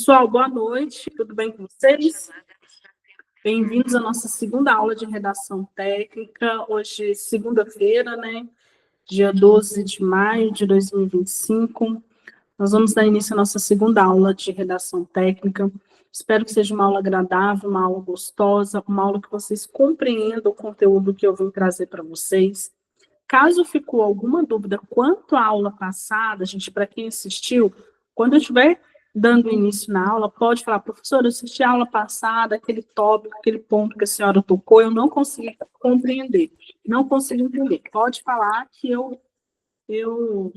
Pessoal, boa noite, tudo bem com vocês? Bem-vindos à nossa segunda aula de redação técnica, hoje segunda-feira, né? Dia 12 de maio de 2025. Nós vamos dar início à nossa segunda aula de redação técnica. Espero que seja uma aula agradável, uma aula gostosa, uma aula que vocês compreendam o conteúdo que eu vim trazer para vocês. Caso ficou alguma dúvida quanto à aula passada, gente, para quem assistiu, quando eu estiver dando início na aula, pode falar, professora, eu assisti a aula passada, aquele tópico, aquele ponto que a senhora tocou, eu não consegui compreender, não consigo entender. Pode falar que eu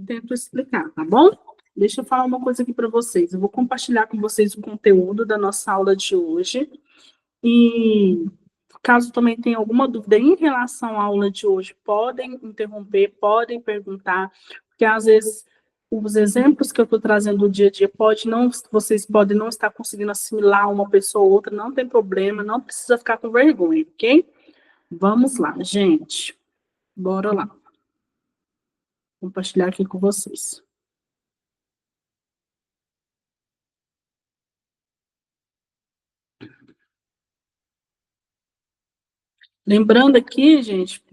tento explicar, tá bom? Deixa eu falar uma coisa aqui para vocês. Eu vou compartilhar com vocês o conteúdo da nossa aula de hoje. E caso também tenha alguma dúvida em relação à aula de hoje, podem interromper, podem perguntar, porque às vezes os exemplos que eu estou trazendo do dia a dia vocês podem não estar conseguindo assimilar uma pessoa ou outra, não tem problema, não precisa ficar com vergonha, ok? Vamos lá, gente. Bora lá. Vou compartilhar aqui com vocês. Lembrando aqui, gente,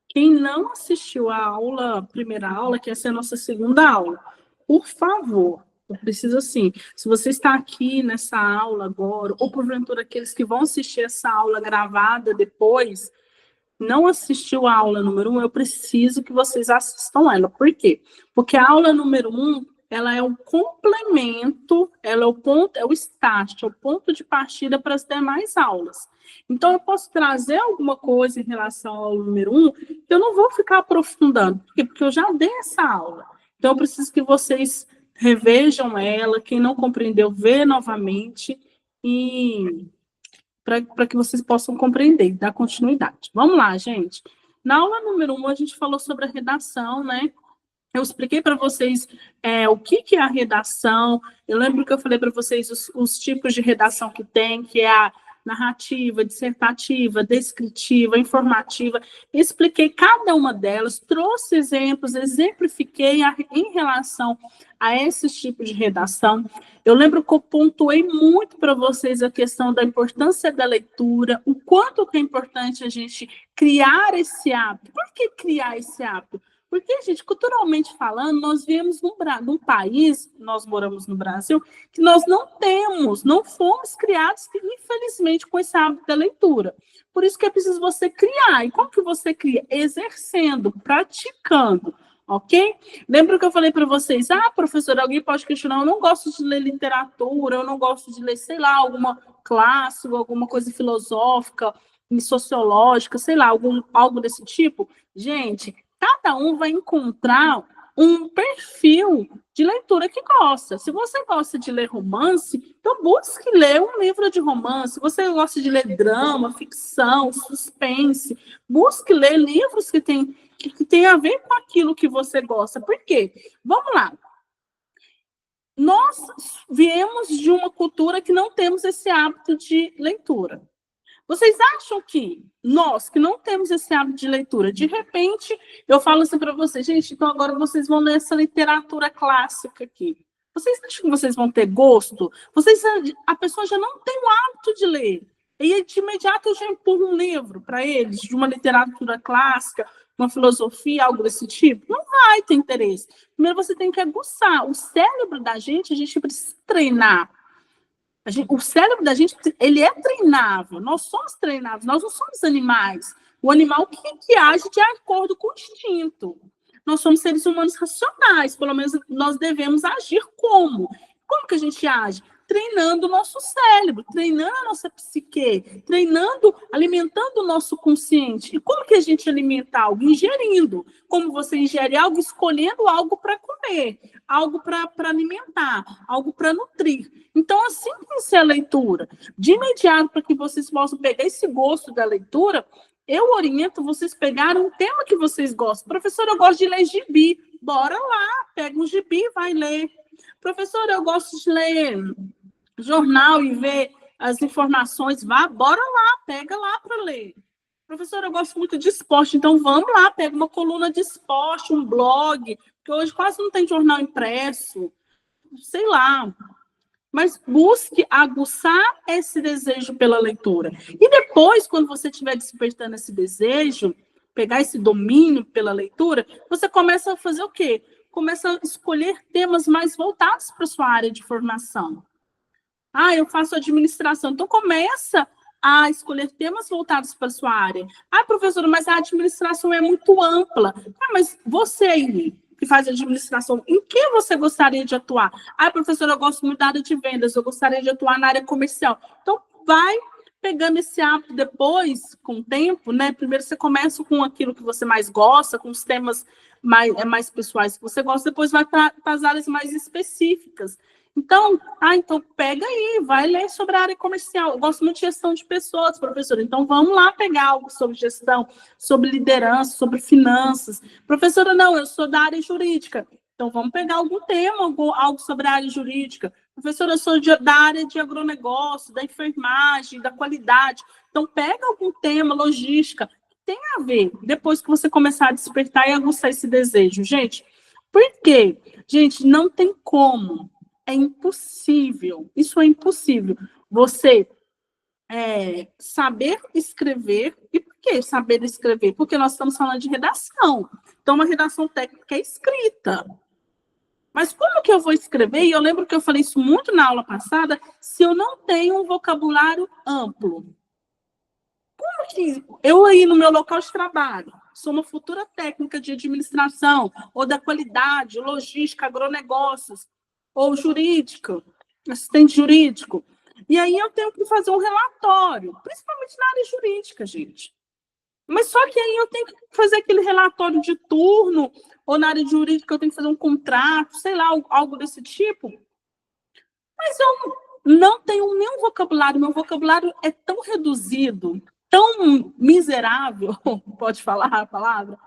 quem não assistiu a aula, a primeira aula, que essa é a nossa segunda aula, por favor, eu preciso assim, se você está aqui nessa aula agora, ou porventura aqueles que vão assistir essa aula gravada depois, não assistiu a aula número 1, eu preciso que vocês assistam ela. Por quê? Porque a aula número 1, ela é um complemento, ela é o ponto, é o start, é o ponto de partida para as demais aulas. Então, eu posso trazer alguma coisa em relação à aula número 1 que eu não vou ficar aprofundando, porque eu já dei essa aula. Então, eu preciso que vocês revejam ela, quem não compreendeu, vê novamente e para que vocês possam compreender, dar continuidade. Vamos lá, gente. Na aula número 1, a gente falou sobre a redação, né? Eu expliquei para vocês o que é a redação. Eu lembro que eu falei para vocês os tipos de redação que é a narrativa, dissertativa, descritiva, informativa. Expliquei cada uma delas, trouxe exemplos, exemplifiquei em relação a esses tipos de redação. Eu lembro que eu pontuei muito para vocês a questão da importância da leitura, o quanto que é importante a gente criar esse hábito. Por que criar esse hábito? Porque, gente, culturalmente falando, nós viemos num país, nós moramos no Brasil, que nós não fomos criados, infelizmente, com esse hábito da leitura. Por isso que é preciso você criar. E como que você cria? Exercendo, praticando, ok? Lembra que eu falei para vocês, professora, alguém pode questionar, eu não gosto de ler literatura, eu não gosto de ler, sei lá, alguma clássico, alguma coisa filosófica, sociológica, sei lá, algo desse tipo. Gente, cada um vai encontrar um perfil de leitura que gosta. Se você gosta de ler romance, então busque ler um livro de romance. Se você gosta de ler drama, ficção, suspense, busque ler livros que tem a ver com aquilo que você gosta. Por quê? Vamos lá. Nós viemos de uma cultura que não temos esse hábito de leitura. Vocês acham que nós, que não temos esse hábito de leitura, de repente, eu falo assim para vocês, gente, então agora vocês vão ler essa literatura clássica aqui. Vocês acham que vocês vão ter gosto? A pessoa já não tem o hábito de ler. E de imediato eu já empurro um livro para eles, de uma literatura clássica, uma filosofia, algo desse tipo. Não vai ter interesse. Primeiro você tem que aguçar. O cérebro da gente, a gente precisa treinar. O cérebro da gente, ele é treinável, nós somos treináveis, nós não somos animais. O animal que age de acordo com o instinto. Nós somos seres humanos racionais, pelo menos nós devemos agir como? Como que a gente age? Treinando o nosso cérebro, treinando a nossa psique, alimentando o nosso consciente. E como que a gente alimenta algo? Ingerindo. Como você ingere algo? Escolhendo algo para comer, algo para alimentar, algo para nutrir. Então, assim tem que ser a leitura. De imediato, para que vocês possam pegar esse gosto da leitura, eu oriento vocês pegarem um tema que vocês gostam. Professora, eu gosto de ler gibi. Bora lá, pega um gibi e vai ler. Professora, eu gosto de ler jornal e ver as informações. Bora lá, pega lá para ler. Professora, eu gosto muito de esporte, então vamos lá, pega uma coluna de esporte, um blog, porque hoje quase não tem jornal impresso. Sei lá. mas busque aguçar esse desejo pela leitura. E depois, quando você estiver despertando esse desejo, pegar esse domínio pela leitura, você começa a fazer o quê? Começa a escolher temas mais voltados para a sua área de formação. Ah, eu faço administração. Então, começa a escolher temas voltados para a sua área. Ah, professora, mas a administração é muito ampla. Ah, mas você aí, que faz administração, em que você gostaria de atuar? Ah, professora, eu gosto muito da área de vendas, eu gostaria de atuar na área comercial. Então, vai pegando esse hábito depois, com o tempo, né? Primeiro você começa com aquilo que você mais gosta, com os temas mais pessoais que você gosta, depois vai para as áreas mais específicas. Então, então pega aí, vai ler sobre a área comercial. Eu gosto muito de gestão de pessoas, professora. Então, vamos lá pegar algo sobre gestão, sobre liderança, sobre finanças. Professora, não, eu sou da área jurídica. Então, vamos pegar algum tema, algo sobre a área jurídica. Professora, eu sou da área de agronegócio, da enfermagem, da qualidade. Então, pega algum tema, logística, que tem a ver, depois que você começar a despertar e aguçar esse desejo. Gente, por quê? Gente, não tem como. É impossível, isso é impossível. Você saber escrever, e por que saber escrever? Porque nós estamos falando de redação. Então, uma redação técnica é escrita. Mas como que eu vou escrever? E eu lembro que eu falei isso muito na aula passada, se eu não tenho um vocabulário amplo. Como que eu aí no meu local de trabalho, sou uma futura técnica de administração, ou da qualidade, logística, agronegócios, ou jurídico, assistente jurídico. E aí eu tenho que fazer um relatório, principalmente na área jurídica, gente. Mas só que aí eu tenho que fazer aquele relatório de turno, ou na área jurídica eu tenho que fazer um contrato, sei lá, algo desse tipo. Mas eu não tenho nenhum vocabulário, meu vocabulário é tão reduzido, tão miserável, pode falar a palavra,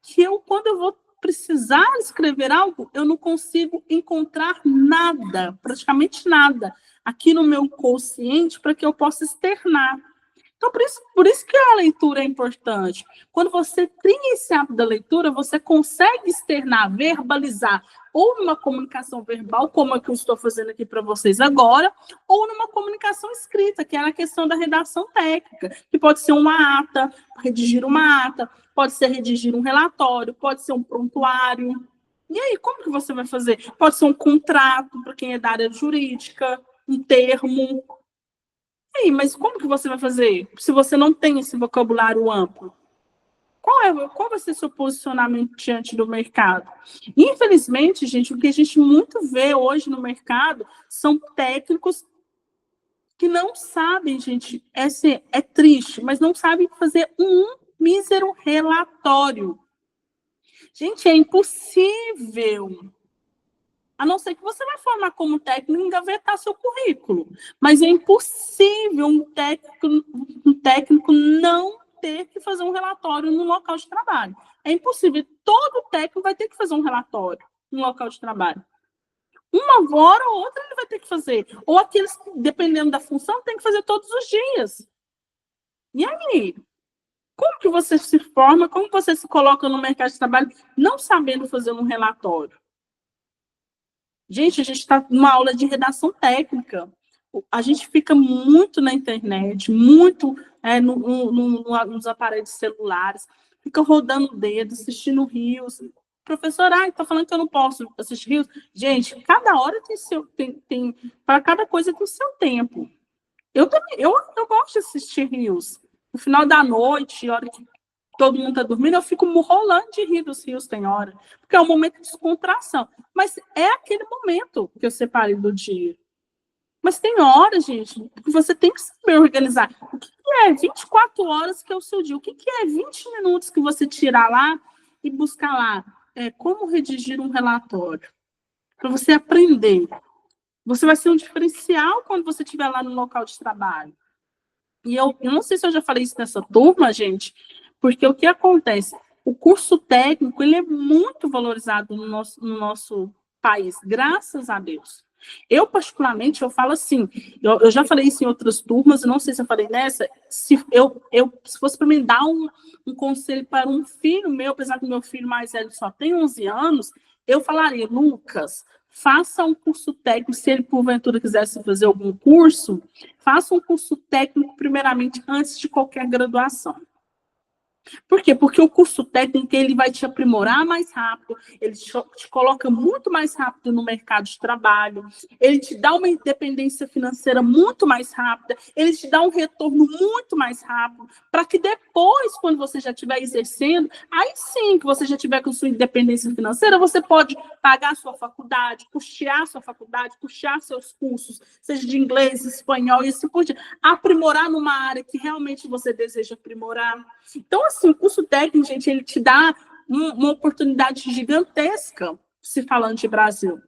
que quando eu vou precisar escrever algo, eu não consigo encontrar nada, praticamente nada, aqui no meu consciente para que eu possa externar. Então, por isso que a leitura é importante. Quando você tem esse hábito da leitura, você consegue externar, verbalizar, ou numa comunicação verbal, como a que eu estou fazendo aqui para vocês agora, ou numa comunicação escrita, que é a questão da redação técnica, que pode ser uma ata, redigir uma ata, pode ser redigir um relatório, pode ser um prontuário. E aí, como que você vai fazer? Pode ser um contrato, para quem é da área jurídica, um termo. E aí, mas como que você vai fazer se você não tem esse vocabulário amplo? Qual vai ser seu posicionamento diante do mercado? Infelizmente, gente, o que a gente muito vê hoje no mercado são técnicos que não sabem, gente, é triste, mas não sabem fazer um mísero relatório. Gente, é impossível. A não ser que você vai formar como técnico e engavetar seu currículo. Mas é impossível um técnico não ter que fazer um relatório no local de trabalho. É impossível. Todo técnico vai ter que fazer um relatório no local de trabalho. Uma hora ou outra ele vai ter que fazer. Ou aqueles que, dependendo da função, tem que fazer todos os dias. E aí? Como que você se forma? Como você se coloca no mercado de trabalho não sabendo fazer um relatório? Gente, a gente está numa aula de redação técnica. A gente fica muito na internet, muito nos aparelhos celulares, fica rodando o dedo, assistindo rios. Professor, está falando que eu não posso assistir rios. Gente, cada hora para cada coisa tem seu tempo. Eu gosto de assistir rios. No final da noite, hora que todo mundo está dormindo, eu fico rolando de rir dos rios, tem hora. Porque é um momento de descontração. Mas é aquele momento que eu separei do dia. Mas tem horas, gente, que você tem que saber organizar. O que é 24 horas que é o seu dia? O que é 20 minutos que você tirar lá e buscar lá? Como redigir um relatório? Para você aprender. Você vai ser um diferencial quando você estiver lá no local de trabalho. E eu não sei se eu já falei isso nessa turma, gente, porque o que acontece? O curso técnico ele é muito valorizado no nosso país, graças a Deus. Eu, particularmente, eu falo assim, eu já falei isso em outras turmas, não sei se eu falei nessa, se fosse para mim dar um conselho para um filho meu, apesar que meu filho mais velho só tem 11 anos, eu falaria, Lucas, faça um curso técnico, se ele porventura quisesse fazer algum curso, faça um curso técnico primeiramente antes de qualquer graduação. Por quê? Porque o curso técnico ele vai te aprimorar mais rápido, ele te coloca muito mais rápido no mercado de trabalho, ele te dá uma independência financeira muito mais rápida, ele te dá um retorno muito mais rápido, para que depois, quando você já estiver exercendo, aí sim que você já tiver com sua independência financeira, você pode pagar a sua faculdade, custear seus cursos, seja de inglês, espanhol e assim por diante, aprimorar numa área que realmente você deseja aprimorar. Então, assim, o curso técnico, gente, ele te dá uma oportunidade gigantesca, se falando de Brasil.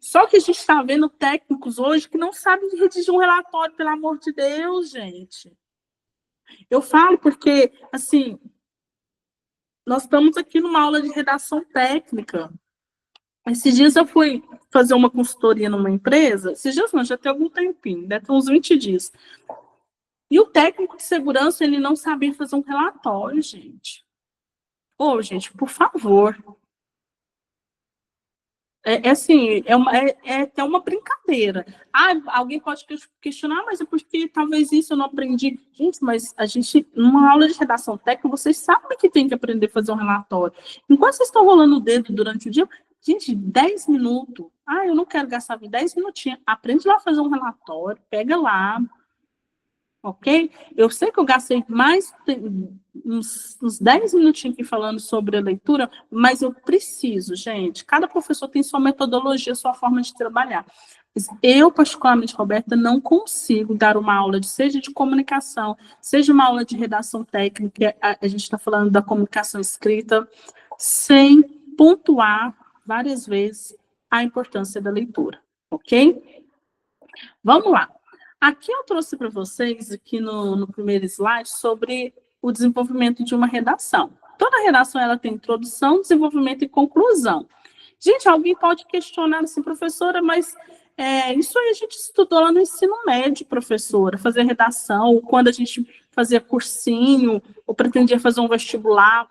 Só que a gente está vendo técnicos hoje que não sabem redigir um relatório, pelo amor de Deus, gente. Eu falo porque, assim, nós estamos aqui numa aula de redação técnica. Esses dias eu fui fazer uma consultoria numa empresa, esses dias não, já tem algum tempinho, deve ter uns 20 dias. E o técnico de segurança, ele não sabia fazer um relatório, gente. Ô, gente, por favor. Assim, é até uma brincadeira. Ah, alguém pode questionar, mas é porque talvez isso eu não aprendi. Gente, mas a gente, numa aula de redação técnica, vocês sabem que tem que aprender a fazer um relatório. Enquanto vocês estão rolando o dedo durante o dia, gente, 10 minutos. Ah, eu não quero gastar 10 minutinhos. Aprende lá a fazer um relatório, pega lá. Ok? Eu sei que eu gastei mais uns 10 minutinhos aqui falando sobre a leitura, mas eu preciso, gente. Cada professor tem sua metodologia, sua forma de trabalhar. Eu, particularmente, Roberta, não consigo dar uma aula, seja de comunicação, seja uma aula de redação técnica, a gente está falando da comunicação escrita, sem pontuar várias vezes a importância da leitura. Ok? Vamos lá. Aqui eu trouxe para vocês, aqui no primeiro slide, sobre o desenvolvimento de uma redação. Toda redação ela tem introdução, desenvolvimento e conclusão. Gente, alguém pode questionar assim, professora, mas isso aí a gente estudou lá no ensino médio, professora, fazer redação, ou quando a gente fazia cursinho, ou pretendia fazer um vestibular.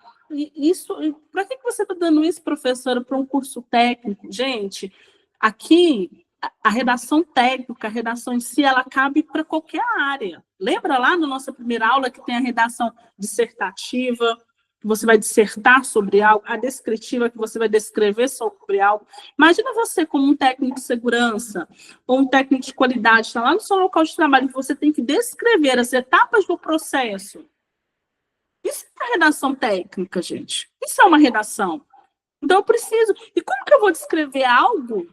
Para que você está dando isso, professora, para um curso técnico? Gente, aqui a redação técnica, a redação em si, ela cabe para qualquer área. Lembra lá na nossa primeira aula que tem a redação dissertativa, que você vai dissertar sobre algo, a descritiva, que você vai descrever sobre algo. Imagina você como um técnico de segurança ou um técnico de qualidade, está lá no seu local de trabalho, que você tem que descrever as etapas do processo. Isso é redação técnica, gente. Isso é uma redação. Então, eu preciso... E como que eu vou descrever algo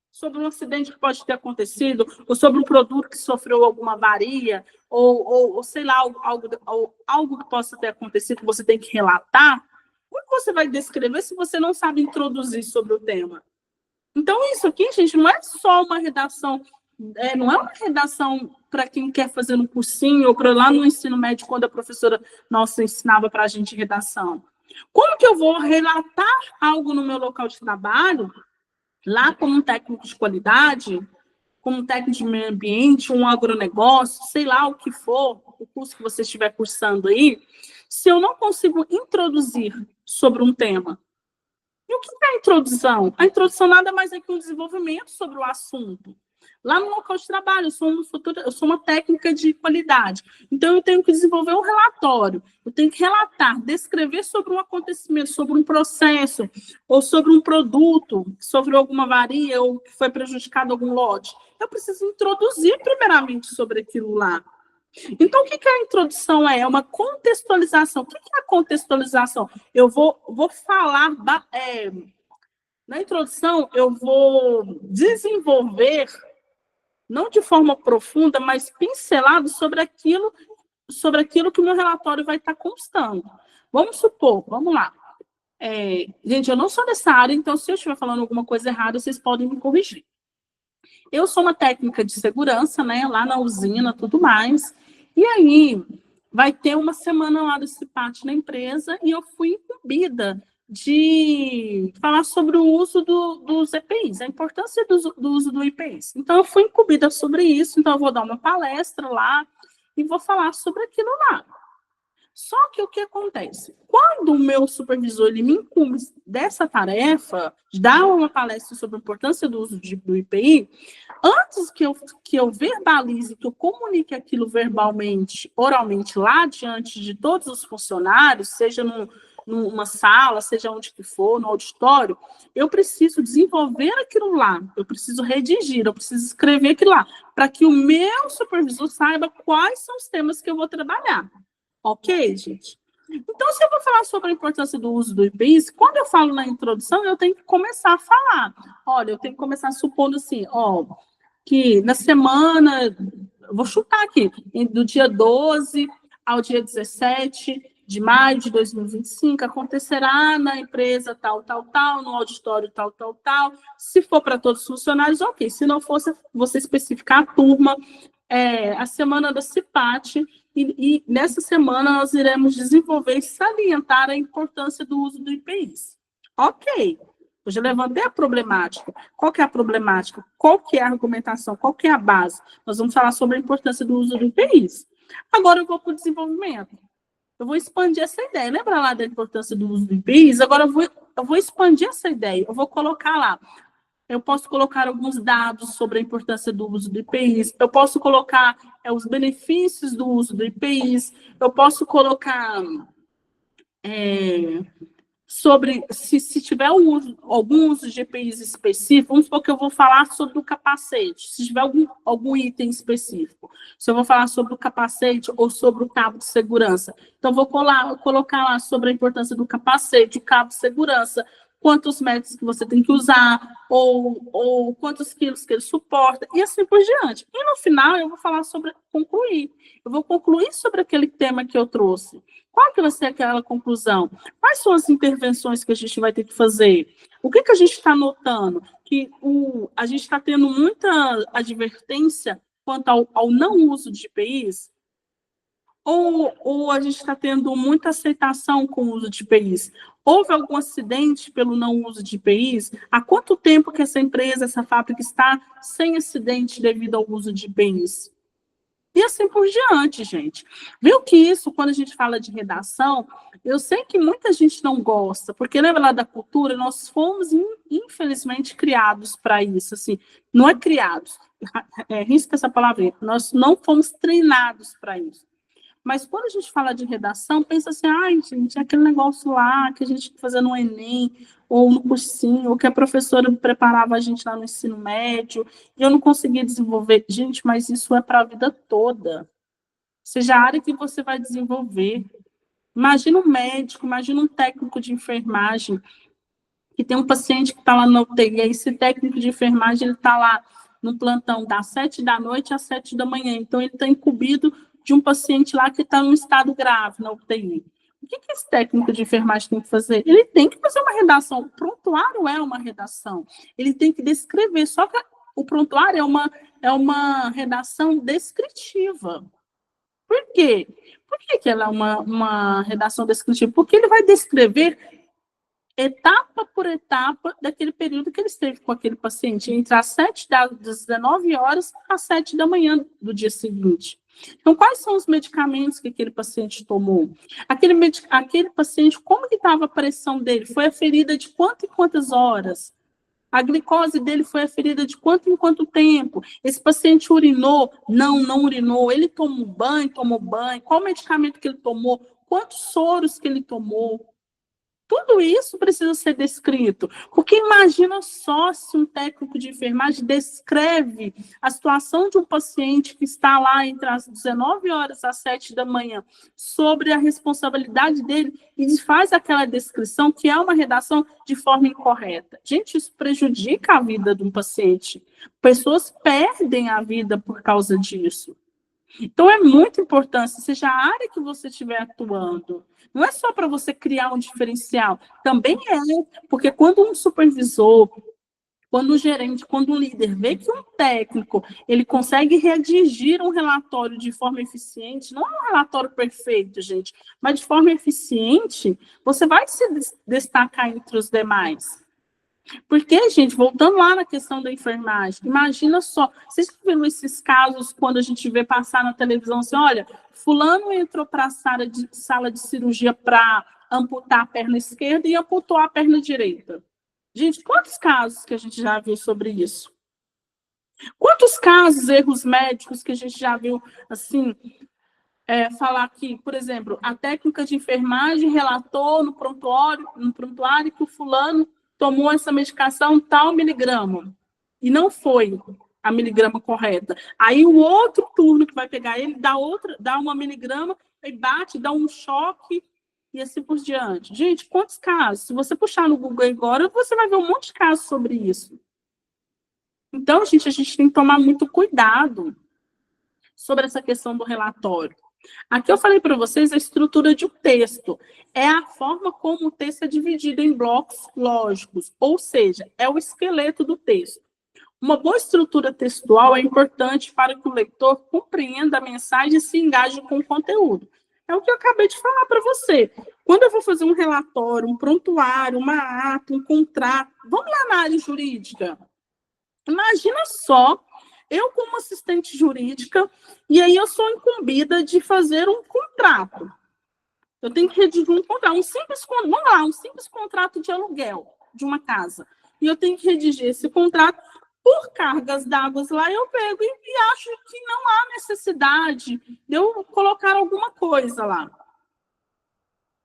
sobre um acidente que pode ter acontecido, ou sobre um produto que sofreu alguma avaria, ou sei lá, algo que possa ter acontecido que você tem que relatar? Como você vai descrever se você não sabe introduzir sobre o tema? Então, isso aqui, gente, não é só uma redação, não é uma redação para quem quer fazer um cursinho, ou para lá no ensino médio, quando a professora nossa ensinava para a gente redação. Como que eu vou relatar algo no meu local de trabalho, lá como um técnico de qualidade, como um técnico de meio ambiente, um agronegócio, sei lá o que for, o curso que você estiver cursando aí, se eu não consigo introduzir sobre um tema? E o que é a introdução? A introdução nada mais é que um desenvolvimento sobre o assunto. Lá no local de trabalho, eu sou uma técnica de qualidade. Então, eu tenho que desenvolver um relatório. Eu tenho que relatar, descrever sobre um acontecimento, sobre um processo, ou sobre um produto que sofreu alguma avaria ou que foi prejudicado algum lote. Eu preciso introduzir primeiramente sobre aquilo lá. Então, o que a introdução é? É uma contextualização. O que é a contextualização? Eu vou falar... na introdução, eu vou desenvolver, não de forma profunda, mas pincelado sobre aquilo que o meu relatório vai estar constando. Vamos supor, vamos lá. Gente, eu não sou dessa área, então se eu estiver falando alguma coisa errada, vocês podem me corrigir. Eu sou uma técnica de segurança, né, lá na usina, tudo mais, e aí vai ter uma semana lá desse parte na empresa e eu fui incumbida de falar sobre o uso dos EPIs, a importância do uso do EPIs. Então, eu fui incumbida sobre isso, então eu vou dar uma palestra lá e vou falar sobre aquilo lá. Só que o que acontece? Quando o meu supervisor ele me incumbe dessa tarefa, dá uma palestra sobre a importância do uso do IPI, antes que eu verbalize, que eu comunique aquilo verbalmente, oralmente, lá diante de todos os funcionários, seja numa sala, seja onde que for, no auditório, eu preciso desenvolver aquilo lá, eu preciso redigir, eu preciso escrever aquilo lá, para que o meu supervisor saiba quais são os temas que eu vou trabalhar. Ok, gente? Então, se eu vou falar sobre a importância do uso do IPIs, quando eu falo na introdução, eu tenho que começar a falar. Olha, eu tenho que começar supondo assim, ó, que na semana, vou chutar aqui, do dia 12 ao dia 17 de maio de 2025, acontecerá na empresa tal, tal, tal, no auditório tal, tal, tal. Se for para todos os funcionários, ok. Se não for, você especificar a turma, a semana da CIPAT, e nessa semana nós iremos desenvolver e salientar a importância do uso do IPIs. Ok, eu já levantei a problemática. Qual que é a problemática? Qual que é a argumentação? Qual que é a base? Nós vamos falar sobre a importância do uso do IPIs. Agora eu vou para o desenvolvimento. Eu vou expandir essa ideia. Lembra lá da importância do uso do IPIs? Agora eu vou expandir essa ideia. Eu vou colocar lá. Eu posso colocar alguns dados sobre a importância do uso do IPIs, eu posso colocar os benefícios do uso do IPIs, eu posso colocar sobre, se tiver algum uso de EPIs específico, vamos supor que eu vou falar sobre o capacete, se tiver algum item específico, se eu vou falar sobre o capacete ou sobre o cabo de segurança, então vou colocar lá sobre a importância do capacete, o cabo de segurança, quantos metros que você tem que usar, ou quantos quilos que ele suporta, e assim por diante. E no final eu vou falar concluir. Eu vou concluir sobre aquele tema que eu trouxe. Qual que vai ser aquela conclusão? Quais são as intervenções que a gente vai ter que fazer? O que a gente está notando? Que a gente está tendo muita advertência quanto ao não uso de IPIs? Ou a gente está tendo muita aceitação com o uso de IPIs? Houve algum acidente pelo não uso de IPIs? Há quanto tempo que essa empresa, essa fábrica está sem acidente devido ao uso de IPIs? E assim por diante, gente. Viu que isso, quando a gente fala de redação, eu sei que muita gente não gosta, porque lembra lá da cultura, nós fomos, infelizmente, criados para isso. Assim, não é criados, risca essa palavra, nós não fomos treinados para isso. Mas quando a gente fala de redação, pensa assim, ai, gente, é aquele negócio lá que a gente fazia no Enem, ou no cursinho, ou que a professora preparava a gente lá no ensino médio, e eu não conseguia desenvolver. Gente, mas isso é para a vida toda. Seja a área que você vai desenvolver. Imagina um médico, imagina um técnico de enfermagem, que tem um paciente que está lá na UTI, e esse técnico de enfermagem, ele está lá no plantão das 7 da noite às 7 da manhã. Então, ele está incumbido de um paciente lá que está em um estado grave na UTI. O que esse técnico de enfermagem tem que fazer? Ele tem que fazer uma redação. O prontuário é uma redação. Ele tem que descrever. Só que o prontuário é uma redação descritiva. Por quê? Por que ela é uma redação descritiva? Porque ele vai descrever etapa por etapa daquele período que ele esteve com aquele paciente, entre as 19 horas às 7 da manhã do dia seguinte. Então, quais são os medicamentos que aquele paciente tomou? Aquele paciente, como que estava a pressão dele? Foi aferida de quanto em quantas horas? A glicose dele foi aferida de quanto em quanto tempo? Esse paciente urinou? Não urinou. Ele tomou banho? Qual medicamento que ele tomou? Quantos soros que ele tomou? Tudo isso precisa ser descrito, porque imagina só se um técnico de enfermagem descreve a situação de um paciente que está lá entre as 19 horas às 7 da manhã, sobre a responsabilidade dele, e faz aquela descrição que é uma redação de forma incorreta. Gente, isso prejudica a vida de um paciente. Pessoas perdem a vida por causa disso. Então, é muito importante, seja a área que você estiver atuando, não é só para você criar um diferencial, também porque quando um supervisor, quando um gerente, quando um líder vê que um técnico, ele consegue redigir um relatório de forma eficiente, não é um relatório perfeito, gente, mas de forma eficiente, você vai se destacar entre os demais. Porque, gente, voltando lá na questão da enfermagem, imagina só, vocês viram esses casos quando a gente vê passar na televisão assim, olha, fulano entrou para a sala de cirurgia para amputar a perna esquerda e amputou a perna direita. Gente, quantos casos que a gente já viu sobre isso? Quantos casos, erros médicos que a gente já viu, assim, falar que, por exemplo, a técnica de enfermagem relatou no prontuário que o fulano tomou essa medicação tal miligrama, e não foi a miligrama correta. Aí o outro turno que vai pegar ele dá uma miligrama, e bate, dá um choque, e assim por diante. Gente, quantos casos? Se você puxar no Google agora, você vai ver um monte de casos sobre isso. Então, gente, a gente tem que tomar muito cuidado sobre essa questão do relatório. Aqui eu falei para vocês a estrutura de um texto. É a forma como o texto é dividido em blocos lógicos, ou seja, é o esqueleto do texto. Uma boa estrutura textual é importante para que o leitor compreenda a mensagem e se engaje com o conteúdo. É o que eu acabei de falar para você. Quando eu vou fazer um relatório, um prontuário, uma ata, um contrato, vamos lá na área jurídica. Imagina só, eu como assistente jurídica, e aí eu sou incumbida de fazer um contrato. Eu tenho que redigir um contrato, um simples contrato de aluguel de uma casa. E eu tenho que redigir esse contrato por cargas d'água lá, eu pego e acho que não há necessidade de eu colocar alguma coisa lá.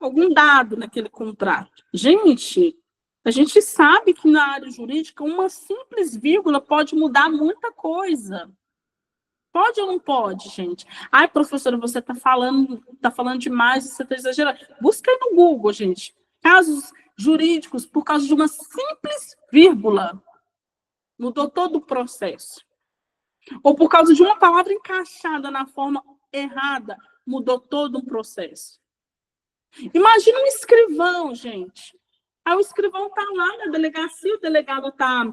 Algum dado naquele contrato. Gente, a gente sabe que na área jurídica uma simples vírgula pode mudar muita coisa. Pode ou não pode, gente? Ai, professora, você está falando demais, você está exagerando. Busca aí no Google, gente. Casos jurídicos por causa de uma simples vírgula. Mudou todo o processo. Ou por causa de uma palavra encaixada na forma errada, mudou todo um processo. Imagina um escrivão, gente. Aí o escrivão está lá na delegacia, o delegado está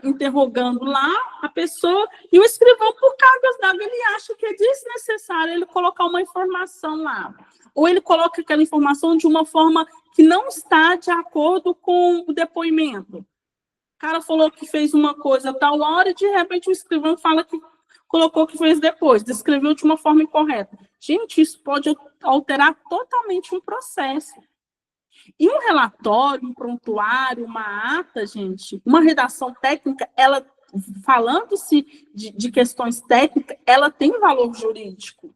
interrogando lá a pessoa, e o escrivão, por cargas d'água, ele acha que é desnecessário ele colocar uma informação lá. Ou ele coloca aquela informação de uma forma que não está de acordo com o depoimento. O cara falou que fez uma coisa a tal hora e, de repente, o escrivão fala que colocou que fez depois, descreveu de uma forma incorreta. Gente, isso pode alterar totalmente um processo. E um relatório, um prontuário, uma ata, gente, uma redação técnica, ela, falando-se de questões técnicas, ela tem valor jurídico.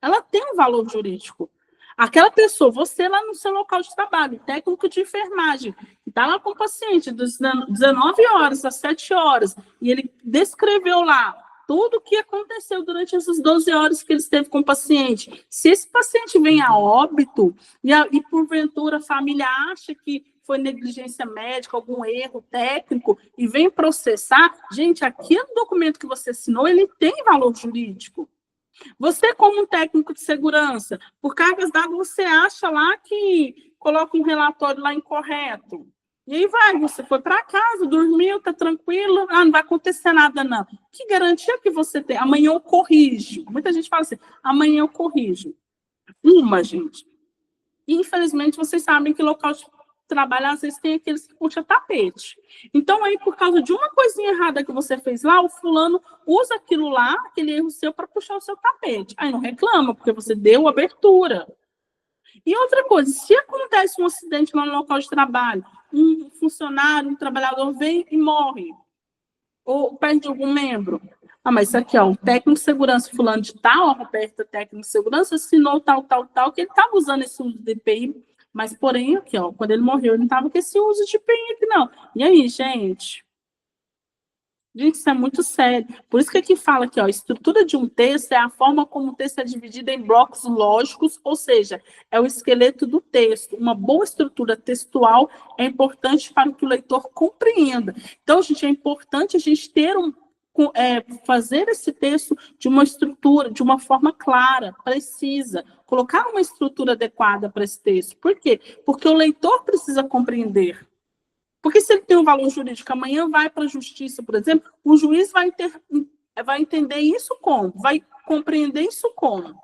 Ela tem um valor jurídico. Aquela pessoa, você lá no seu local de trabalho, técnico de enfermagem, que está lá com o paciente das 19 horas às 7 horas, e ele descreveu lá tudo o que aconteceu durante essas 12 horas que ele esteve com o paciente. Se esse paciente vem a óbito, e porventura a família acha que foi negligência médica, algum erro técnico, e vem processar, gente, aquele documento que você assinou, ele tem valor jurídico. Você, como um técnico de segurança, por cargas d'água, você acha lá que coloca um relatório lá incorreto. E aí você foi para casa, dormiu, está tranquilo, não vai acontecer nada, não. Que garantia que você tem? Amanhã eu corrijo. Muita gente fala assim, amanhã eu corrijo. Gente. E, infelizmente, vocês sabem que local de trabalho, às vezes, tem aqueles que puxam tapete. Então, aí, por causa de uma coisinha errada que você fez lá, o fulano usa aquilo lá, aquele erro seu, para puxar o seu tapete. Aí não reclama, porque você deu abertura. E outra coisa, se acontece um acidente lá no local de trabalho, um funcionário, um trabalhador vem e morre, ou perde algum membro. Mas isso aqui, ó, o técnico de segurança fulano de tal, Roberto, técnico de segurança, assinou tal, que ele estava usando esse uso de EPI, mas porém, aqui, ó, quando ele morreu, ele não estava com esse uso de EPI aqui, não. E aí, gente? Gente, isso é muito sério. Por isso que aqui fala que, ó, a estrutura de um texto é a forma como o texto é dividido em blocos lógicos, ou seja, é o esqueleto do texto. Uma boa estrutura textual é importante para que o leitor compreenda. Então, gente, é importante a gente ter fazer esse texto de uma estrutura, de uma forma clara, precisa, colocar uma estrutura adequada para esse texto. Por quê? Porque o leitor precisa compreender. Porque se ele tem um valor jurídico, amanhã vai para a justiça, por exemplo, o juiz vai entender isso como? Vai compreender isso como?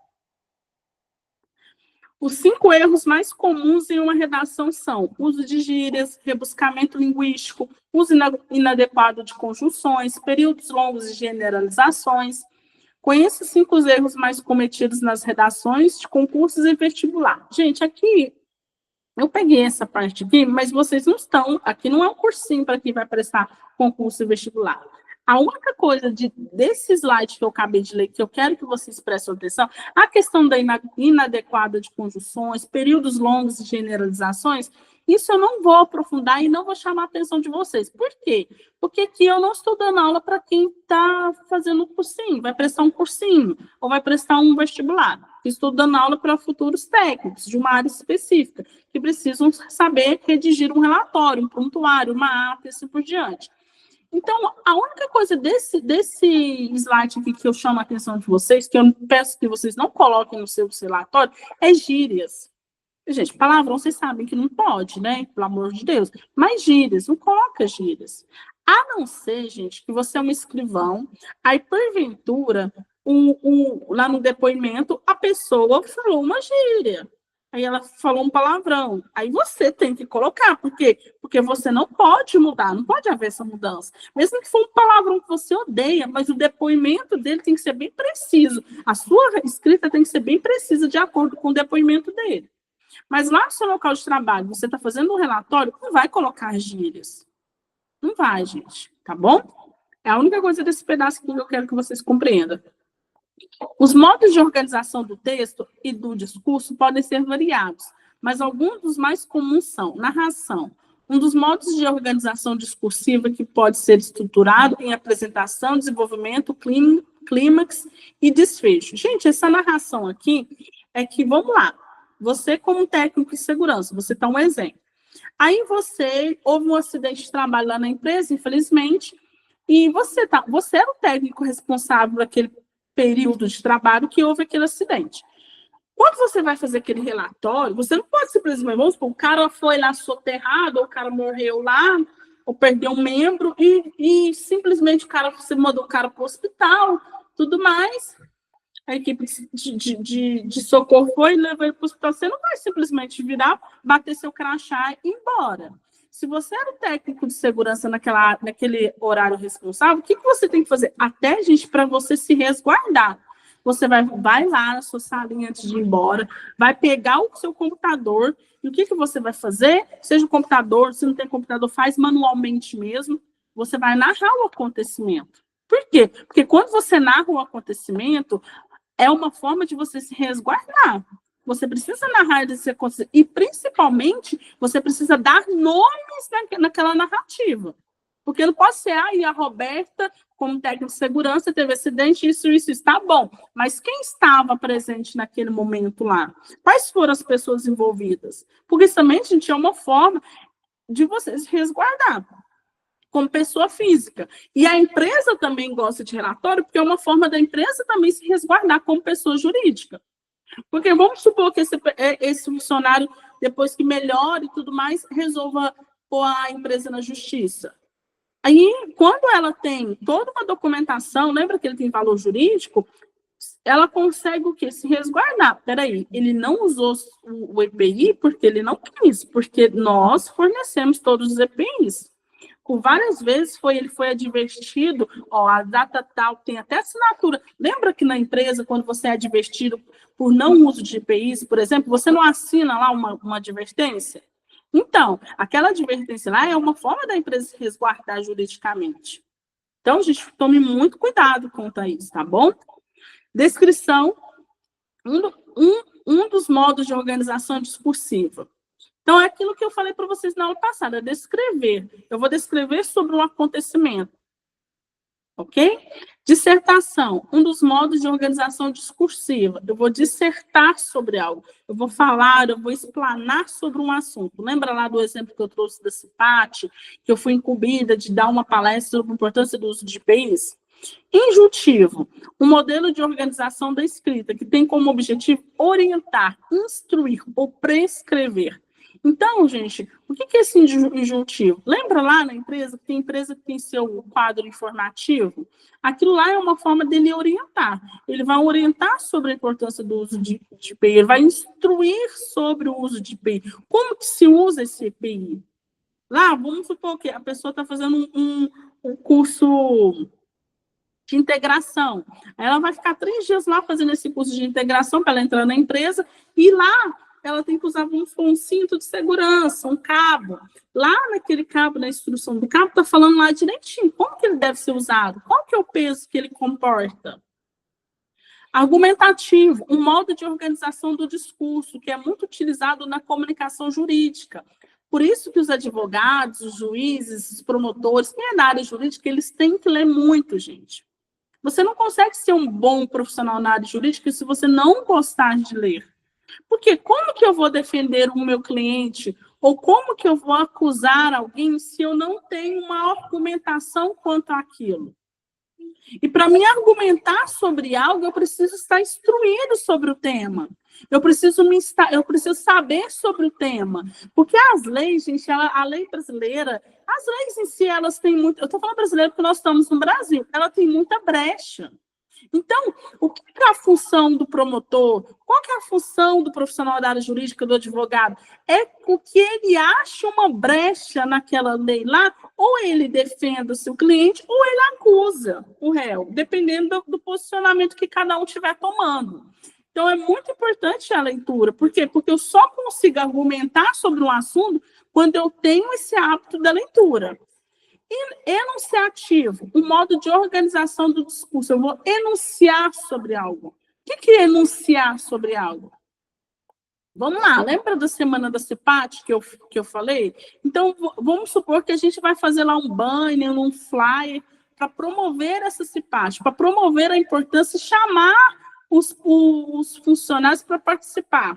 Os 5 erros mais comuns em uma redação são uso de gírias, rebuscamento linguístico, uso inadequado de conjunções, períodos longos de generalizações. Conheça 5 erros mais cometidos nas redações de concursos e vestibular. Gente, aqui eu peguei essa parte aqui, mas vocês não estão, aqui não é um cursinho para quem vai prestar concurso e vestibular. A única coisa desse slide que eu acabei de ler, que eu quero que vocês prestem atenção, a questão da inadequada de conjunções, períodos longos de generalizações, isso eu não vou aprofundar e não vou chamar a atenção de vocês. Por quê? Porque aqui eu não estou dando aula para quem está fazendo um cursinho, vai prestar um cursinho, ou vai prestar um vestibular. Estou dando aula para futuros técnicos de uma área específica, que precisam saber redigir um relatório, um prontuário, uma ata e assim por diante. Então, a única coisa desse slide aqui que eu chamo a atenção de vocês, que eu peço que vocês não coloquem no seu relatório, é gírias. Gente, palavrão vocês sabem que não pode, né? Pelo amor de Deus. Mas gírias, não coloca gírias. A não ser, gente, que você é um escrivão, aí, porventura, lá no depoimento, a pessoa falou uma gíria. Aí ela falou um palavrão. Aí você tem que colocar. Por quê? Porque você não pode mudar, não pode haver essa mudança. Mesmo que for um palavrão que você odeia, mas o depoimento dele tem que ser bem preciso. A sua escrita tem que ser bem precisa de acordo com o depoimento dele. Mas lá no seu local de trabalho, você está fazendo um relatório, não vai colocar gírias. Não vai, gente. Tá bom? É a única coisa desse pedaço que eu quero que vocês compreendam. Os modos de organização do texto e do discurso podem ser variados, mas alguns dos mais comuns são narração, um dos modos de organização discursiva que pode ser estruturado em apresentação, desenvolvimento, clímax e desfecho. Gente, essa narração aqui é que, vamos lá, você como técnico de segurança, você está um exemplo. Aí houve um acidente de trabalho lá na empresa, infelizmente, e você era o técnico responsável por aquele período de trabalho que houve aquele acidente. Quando você vai fazer aquele relatório, você não pode simplesmente, vamos supor, o cara foi lá soterrado, ou o cara morreu lá, ou perdeu um membro, e simplesmente você mandou o cara para o hospital, tudo mais, a equipe de socorro foi e levou ele para o hospital. Você não vai simplesmente virar, bater seu crachá e ir embora. Se você era o técnico de segurança naquele horário responsável, o que você tem que fazer? Até, gente, para você se resguardar. Você vai lá na sua salinha antes de ir embora, vai pegar o seu computador, e o que você vai fazer? Seja o computador, se não tem computador, faz manualmente mesmo. Você vai narrar o acontecimento. Por quê? Porque quando você narra o acontecimento, é uma forma de você se resguardar. Você precisa narrar esse acontecimento. E, principalmente, você precisa dar nomes naquela narrativa. Porque não pode ser, a Roberta, como técnica de segurança, teve acidente, isso, está bom. Mas quem estava presente naquele momento lá? Quais foram as pessoas envolvidas? Porque isso também, gente, é uma forma de você se resguardar como pessoa física. E a empresa também gosta de relatório, porque é uma forma da empresa também se resguardar como pessoa jurídica. Porque vamos supor que esse funcionário, depois que melhore e tudo mais, resolva pôr a empresa na justiça. Aí, quando ela tem toda uma documentação, lembra que ele tem valor jurídico, ela consegue o quê? Se resguardar. Peraí, ele não usou o EPI porque ele não quis, porque nós fornecemos todos os EPIs. Por várias vezes ele foi advertido, a data tal, tem até assinatura. Lembra que na empresa, quando você é advertido por não uso de EPIs, por exemplo, você não assina lá uma advertência? Então, aquela advertência lá é uma forma da empresa se resguardar juridicamente. Então, gente, tome muito cuidado quanto a isso, tá bom? Descrição, um dos modos de organização discursiva. Então, é aquilo que eu falei para vocês na aula passada, descrever. Eu vou descrever sobre um acontecimento. Ok? Dissertação, um dos modos de organização discursiva. Eu vou dissertar sobre algo. Eu vou falar, eu vou explanar sobre um assunto. Lembra lá do exemplo que eu trouxe da CIPAT, que eu fui incumbida de dar uma palestra sobre a importância do uso de EPIs? Injuntivo, um modelo de organização da escrita que tem como objetivo orientar, instruir ou prescrever. Então, gente, o que é esse injuntivo? Lembra lá na empresa que tem empresa que tem seu quadro informativo? Aquilo lá é uma forma dele orientar. Ele vai orientar sobre a importância do uso de EPI, ele vai instruir sobre o uso de EPI. Como que se usa esse EPI? Lá, vamos supor que a pessoa está fazendo um curso de integração. Ela vai ficar 3 dias lá fazendo esse curso de integração para ela entrar na empresa e lá ela tem que usar um cinto de segurança, um cabo. Lá naquele cabo, na instrução do cabo, está falando lá direitinho como que ele deve ser usado, qual que é o peso que ele comporta. Argumentativo, um modo de organização do discurso, que é muito utilizado na comunicação jurídica. Por isso que os advogados, os juízes, os promotores, quem é da área jurídica, eles têm que ler muito, gente. Você não consegue ser um bom profissional na área jurídica se você não gostar de ler. Porque como que eu vou defender o meu cliente ou como que eu vou acusar alguém se eu não tenho uma argumentação quanto àquilo? E para me argumentar sobre algo, eu preciso estar instruído sobre o tema. Eu preciso saber sobre o tema. Porque as leis, gente, a lei brasileira, as leis em si, elas têm muito... Eu estou falando brasileira porque nós estamos no Brasil. Ela tem muita brecha. Então, o que é a função do promotor? Qual que é a função do profissional da área jurídica, do advogado? É o que ele acha uma brecha naquela lei lá, ou ele defende o seu cliente, ou ele acusa o réu, dependendo do posicionamento que cada um estiver tomando. Então, é muito importante a leitura. Por quê? Porque eu só consigo argumentar sobre um assunto quando eu tenho esse hábito da leitura. Enunciativo, um modo de organização do discurso. Eu vou enunciar sobre algo. O que é enunciar sobre algo? Vamos lá, lembra da semana da CIPAT que eu falei? Então, vamos supor que a gente vai fazer lá um banner, um flyer, para promover essa CIPAT, para promover a importância e chamar os funcionários para participar.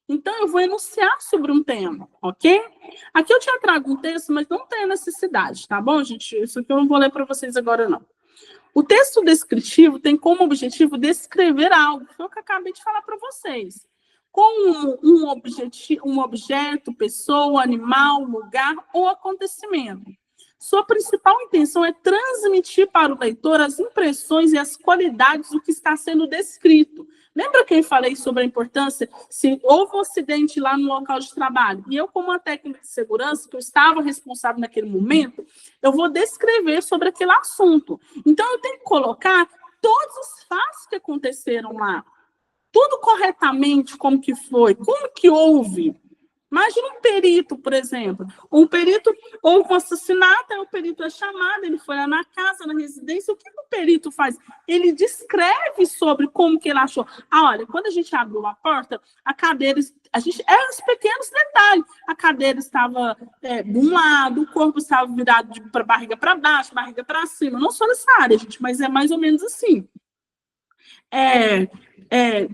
Então, eu vou enunciar sobre um tema, ok? Aqui eu te trago um texto, mas não tem necessidade, tá bom, gente? Isso aqui eu não vou ler para vocês agora, não. O texto descritivo tem como objetivo descrever algo, que foi o que eu acabei de falar para vocês. Com um objeto, pessoa, animal, lugar ou acontecimento. Sua principal intenção é transmitir para o leitor as impressões e as qualidades do que está sendo descrito. Lembra que eu falei sobre a importância se houve um acidente lá no local de trabalho? E eu, como uma técnica de segurança, que eu estava responsável naquele momento, eu vou descrever sobre aquele assunto. Então, eu tenho que colocar todos os fatos que aconteceram lá. Tudo corretamente, como que foi, como que houve. Imagina um perito, por exemplo. Um perito, houve um assassinato, aí o perito é chamado, ele foi lá na casa, na residência, o que o perito faz? Ele descreve sobre como que ele achou. Olha, quando a gente abriu a porta, a cadeira, os pequenos detalhes. A cadeira estava de um lado, o corpo estava virado de barriga para baixo, barriga para cima. Não sou nessa área, gente, mas é mais ou menos assim.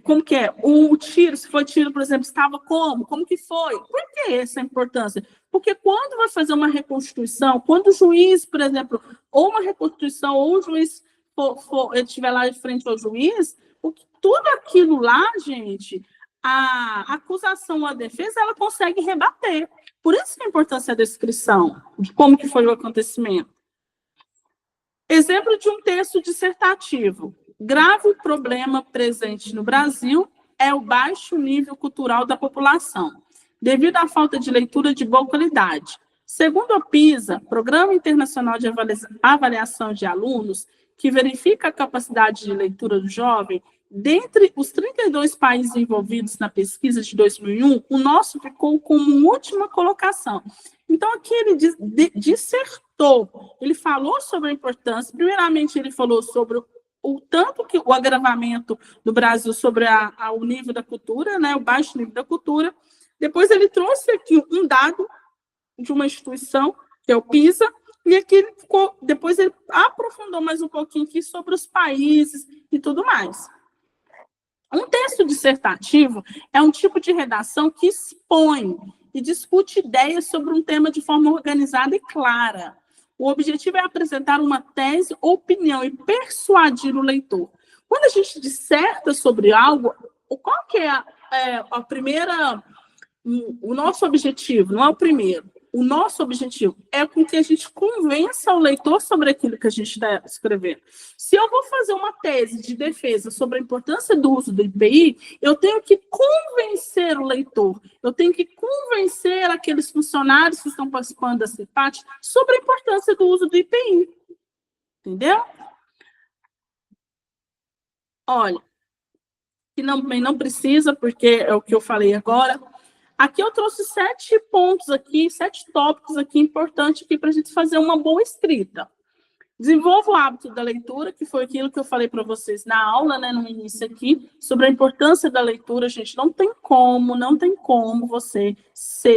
Como que é? O tiro, se foi tiro, por exemplo, estava como? Como que foi? Por que essa importância? Porque quando vai fazer uma reconstituição, quando o juiz, por exemplo, ou uma reconstituição, ou o juiz ele estiver lá de frente ao juiz, tudo aquilo lá, gente, a acusação ou a defesa, ela consegue rebater. Por isso que a importância da descrição, de como que foi o acontecimento. Exemplo de um texto dissertativo. Grave problema presente no Brasil é o baixo nível cultural da população, devido à falta de leitura de boa qualidade. Segundo o PISA, Programa Internacional de Avaliação de Alunos, que verifica a capacidade de leitura do jovem, dentre os 32 países envolvidos na pesquisa de 2001, o nosso ficou como última colocação. Então, aqui ele dissertou, ele falou sobre a importância, primeiramente ele falou sobre o tanto que o agravamento do Brasil sobre o nível da cultura, né, o baixo nível da cultura. Depois ele trouxe aqui um dado de uma instituição, que é o PISA, e aqui depois ele aprofundou mais um pouquinho aqui sobre os países e tudo mais. Um texto dissertativo é um tipo de redação que expõe e discute ideias sobre um tema de forma organizada e clara. O objetivo é apresentar uma tese ou opinião e persuadir o leitor. Quando a gente disserta sobre algo, qual que é a primeira O nosso objetivo não é o primeiro. O nosso objetivo é com que a gente convença o leitor sobre aquilo que a gente está escrevendo. Se eu vou fazer uma tese de defesa sobre a importância do uso do IPI, eu tenho que convencer o leitor, eu tenho que convencer aqueles funcionários que estão participando da CEPAT sobre a importância do uso do IPI. Entendeu? Olha, que não precisa, porque é o que eu falei agora. Aqui eu trouxe 7 pontos aqui, 7 tópicos aqui importantes aqui para a gente fazer uma boa escrita. Desenvolva o hábito da leitura, que foi aquilo que eu falei para vocês na aula, né, no início aqui, sobre a importância da leitura, gente. Não tem como você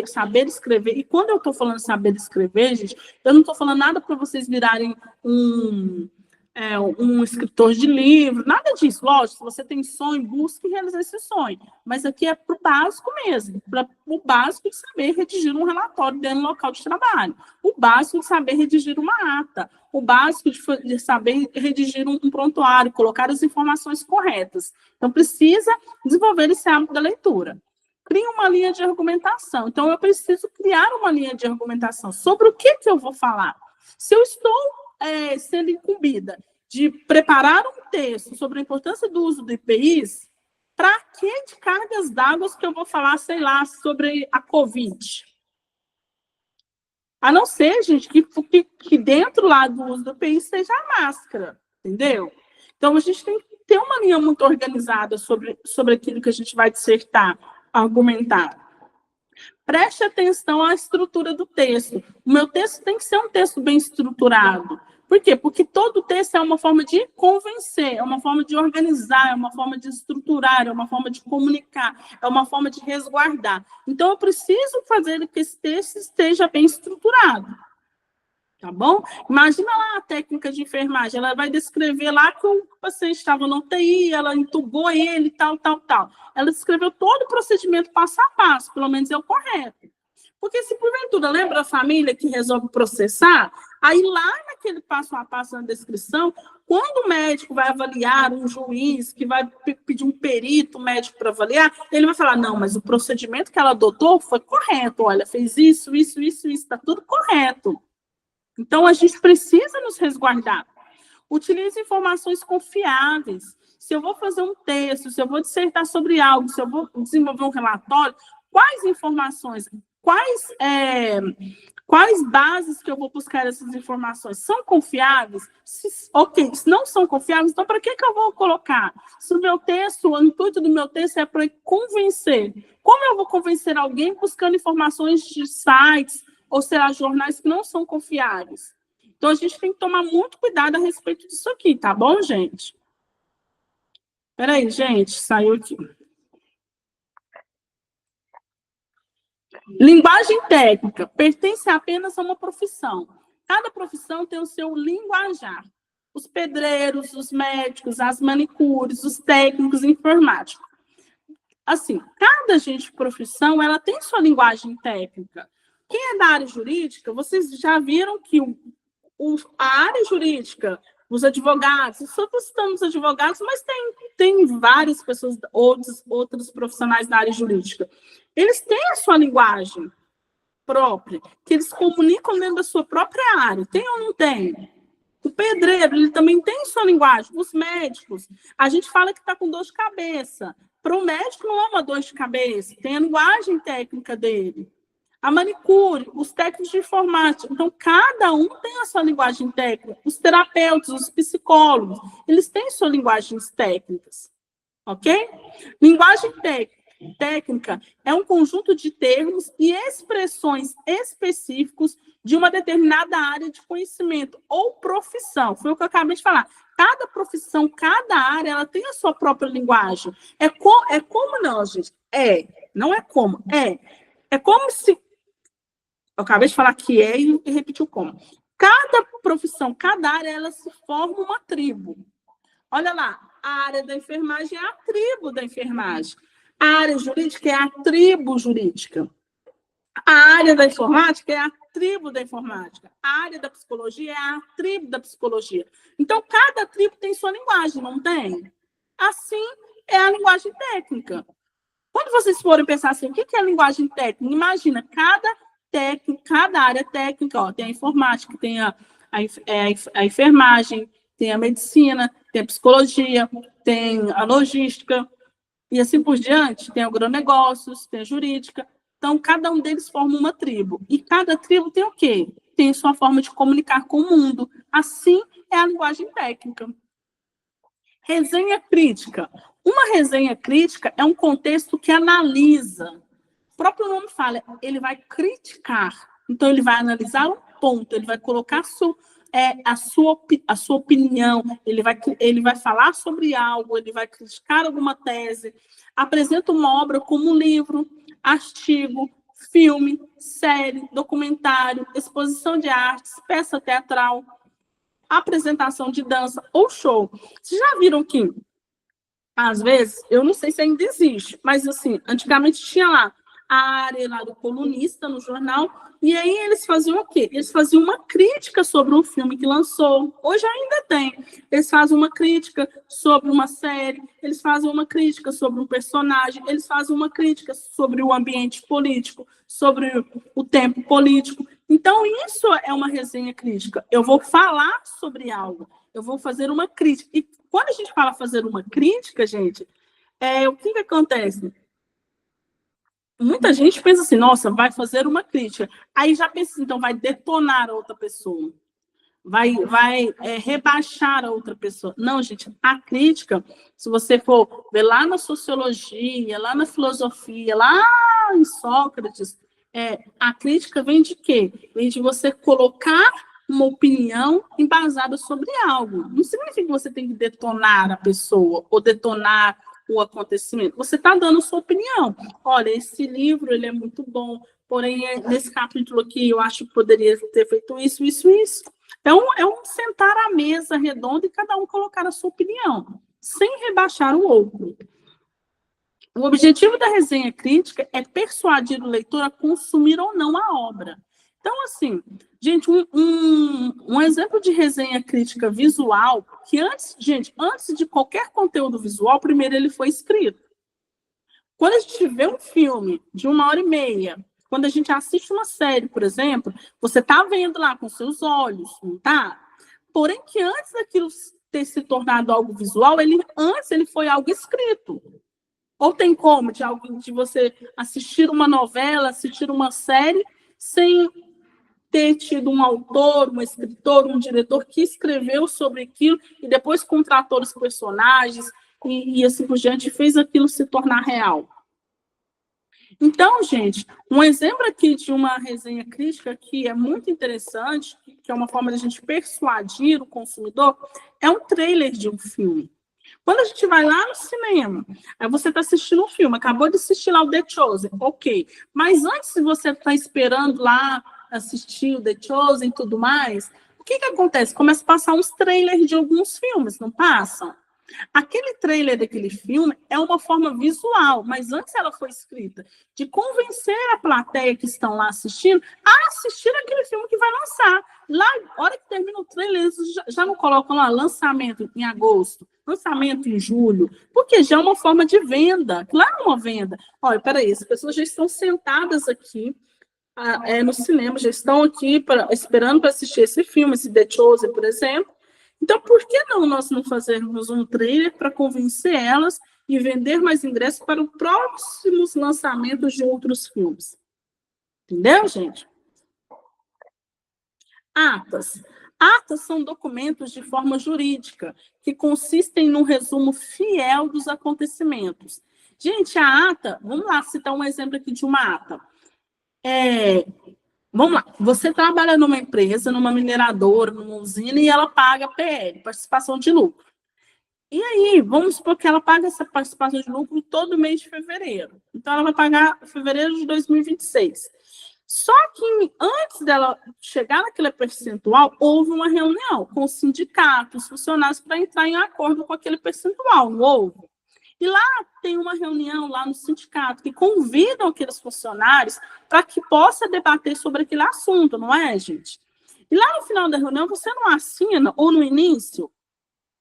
saber escrever. E quando eu estou falando saber escrever, gente, eu não estou falando nada para vocês virarem um escritor de livro, nada disso. Lógico, se você tem sonho, busque realizar esse sonho. Mas aqui é para o básico mesmo, para o básico de saber redigir um relatório dentro do local de trabalho, o básico de saber redigir uma ata, o básico de saber redigir um prontuário, colocar as informações corretas. Então, precisa desenvolver esse hábito da leitura. Crie uma linha de argumentação. Então, eu preciso criar uma linha de argumentação. Sobre o que eu vou falar? Se eu estou sendo incumbida de preparar um texto sobre a importância do uso do IPIs, para que de cargas d'água que eu vou falar, sei lá, sobre a Covid? A não ser, gente, que dentro lá do uso do IPI seja a máscara, entendeu? Então, a gente tem que ter uma linha muito organizada sobre aquilo que a gente vai dissertar, argumentar. Preste atenção à estrutura do texto. O meu texto tem que ser um texto bem estruturado. Por quê? Porque todo texto é uma forma de convencer, é uma forma de organizar, é uma forma de estruturar, é uma forma de comunicar, é uma forma de resguardar. Então, eu preciso fazer que esse texto esteja bem estruturado. Tá bom? Imagina lá a técnica de enfermagem, ela vai descrever lá que o paciente estava no UTI, ela entubou ele, tal. Ela descreveu todo o procedimento passo a passo, pelo menos é o correto. Porque se porventura lembra a família que resolve processar, aí lá naquele passo a passo na descrição, quando o médico vai avaliar, um juiz que vai pedir um perito médico para avaliar, ele vai falar, não, mas o procedimento que ela adotou foi correto, olha, fez isso, está tudo correto. Então, a gente precisa nos resguardar. Utilize informações confiáveis. Se eu vou fazer um texto, se eu vou dissertar sobre algo, se eu vou desenvolver um relatório, quais informações, quais bases que eu vou buscar essas informações? São confiáveis? Ok, se não são confiáveis, então para que eu vou colocar? Se o meu texto, o intuito do meu texto é para convencer. Como eu vou convencer alguém buscando informações de sites, ou será jornais que não são confiáveis? Então, a gente tem que tomar muito cuidado a respeito disso aqui, tá bom, gente? Peraí, gente, saiu aqui. Linguagem técnica pertence apenas a uma profissão. Cada profissão tem o seu linguajar. Os pedreiros, os médicos, as manicures, os técnicos informáticos. Assim, cada profissão, ela tem sua linguagem técnica. Quem é da área jurídica, vocês já viram que a área jurídica, os advogados, só citando os advogados, mas tem várias pessoas, outros profissionais da área jurídica. Eles têm a sua linguagem própria, que eles comunicam dentro da sua própria área. Tem ou não tem? O pedreiro, ele também tem sua linguagem. Os médicos, a gente fala que está com dor de cabeça. Para o médico não é uma dor de cabeça, tem a linguagem técnica dele. A manicure, os técnicos de informática. Então, cada um tem a sua linguagem técnica. Os terapeutas, os psicólogos, eles têm suas linguagens técnicas. Ok? Linguagem técnica é um conjunto de termos e expressões específicos de uma determinada área de conhecimento ou profissão. Foi o que eu acabei de falar. Cada profissão, cada área, ela tem a sua própria linguagem. É como não, gente? Não é como. É como se... Eu acabei de falar que e repetiu como. Cada profissão, cada área, ela se forma uma tribo. Olha lá, a área da enfermagem é a tribo da enfermagem. A área jurídica é a tribo jurídica. A área da informática é a tribo da informática. A área da psicologia é a tribo da psicologia. Então, cada tribo tem sua linguagem, não tem? Assim é a linguagem técnica. Quando vocês forem pensar assim, o que é linguagem técnica? Imagina, cada área técnica, ó, tem a informática, tem a enfermagem, tem a medicina, tem a psicologia, tem a logística, e assim por diante, tem agronegócios, tem a jurídica. Então, cada um deles forma uma tribo. E cada tribo tem o quê? Tem sua forma de comunicar com o mundo. Assim é a linguagem técnica. Resenha crítica. Uma resenha crítica é um contexto que analisa. O próprio nome fala, ele vai criticar. Então, ele vai analisar um ponto, ele vai colocar a sua opinião, ele vai falar sobre algo, ele vai criticar alguma tese, apresenta uma obra como um livro, artigo, filme, série, documentário, exposição de artes, peça teatral, apresentação de dança ou show. Vocês já viram que, às vezes, eu não sei se ainda existe, mas assim, antigamente tinha lá a área lá do colunista no jornal, e aí eles faziam o quê? Eles faziam uma crítica sobre um filme que lançou. Hoje ainda tem. Eles fazem uma crítica sobre uma série, eles fazem uma crítica sobre um personagem, eles fazem uma crítica sobre o ambiente político, sobre o tempo político. Então, isso é uma resenha crítica. Eu vou falar sobre algo, eu vou fazer uma crítica. E quando a gente fala fazer uma crítica, gente, o que acontece? Muita gente pensa assim, nossa, vai fazer uma crítica. Aí já pensa assim, então vai detonar a outra pessoa. Vai rebaixar a outra pessoa. Não, gente, a crítica, se você for ver lá na sociologia, lá na filosofia, lá em Sócrates, a crítica vem de quê? Vem de você colocar uma opinião embasada sobre algo. Não significa que você tem que detonar a pessoa ou detonar o acontecimento. Você está dando sua opinião. Olha, esse livro ele é muito bom, porém, nesse capítulo aqui, eu acho que poderia ter feito isso, isso, isso. É um sentar à mesa redonda e cada um colocar a sua opinião, sem rebaixar o outro. O objetivo da resenha crítica é persuadir o leitor a consumir ou não a obra. Então, assim, gente, um exemplo de resenha crítica visual, que antes de qualquer conteúdo visual, primeiro ele foi escrito. Quando a gente vê um filme de 1h30, quando a gente assiste uma série, por exemplo, você está vendo lá com seus olhos, não tá? Porém, que antes daquilo ter se tornado algo visual, antes ele foi algo escrito. Ou tem como de você assistir uma novela, assistir uma série, sem ter tido um autor, um escritor, um diretor que escreveu sobre aquilo e depois contratou os personagens e assim por diante, fez aquilo se tornar real. Então, gente, um exemplo aqui de uma resenha crítica que é muito interessante, que é uma forma de a gente persuadir o consumidor, é um trailer de um filme. Quando a gente vai lá no cinema, aí você está assistindo um filme, acabou de assistir lá o The Chosen, ok. Mas antes de você estar esperando lá assistir o The Chosen e tudo mais, o que acontece? Começa a passar uns trailers de alguns filmes, não passam? Aquele trailer daquele filme é uma forma visual, mas antes ela foi escrita de convencer a plateia que estão lá assistindo a assistir aquele filme que vai lançar. Lá, na hora que termina o trailer, eles já não colocam lá lançamento em agosto, lançamento em julho, porque já é uma forma de venda. Lá é uma venda. Olha, peraí, as pessoas já estão sentadas aqui no cinema, já estão aqui esperando para assistir esse filme, esse The Chosen, por exemplo. Então, por que nós não fazermos um trailer para convencer elas e vender mais ingressos para os próximos lançamentos de outros filmes? Entendeu, gente? Atas. Atas são documentos de forma jurídica que consistem num resumo fiel dos acontecimentos. Gente, a ata, vamos lá citar um exemplo aqui de uma ata. Vamos lá, você trabalha numa empresa, numa mineradora, numa usina, e ela paga PL, participação de lucro. E aí, vamos supor que ela paga essa participação de lucro todo mês de fevereiro. Então, ela vai pagar fevereiro de 2026. Só que antes dela chegar naquele percentual, houve uma reunião com os sindicatos, os funcionários, para entrar em acordo com aquele percentual, não houve? E lá tem uma reunião lá no sindicato que convidam aqueles funcionários para que possa debater sobre aquele assunto, não é, gente? E lá no final da reunião você não assina, ou no início,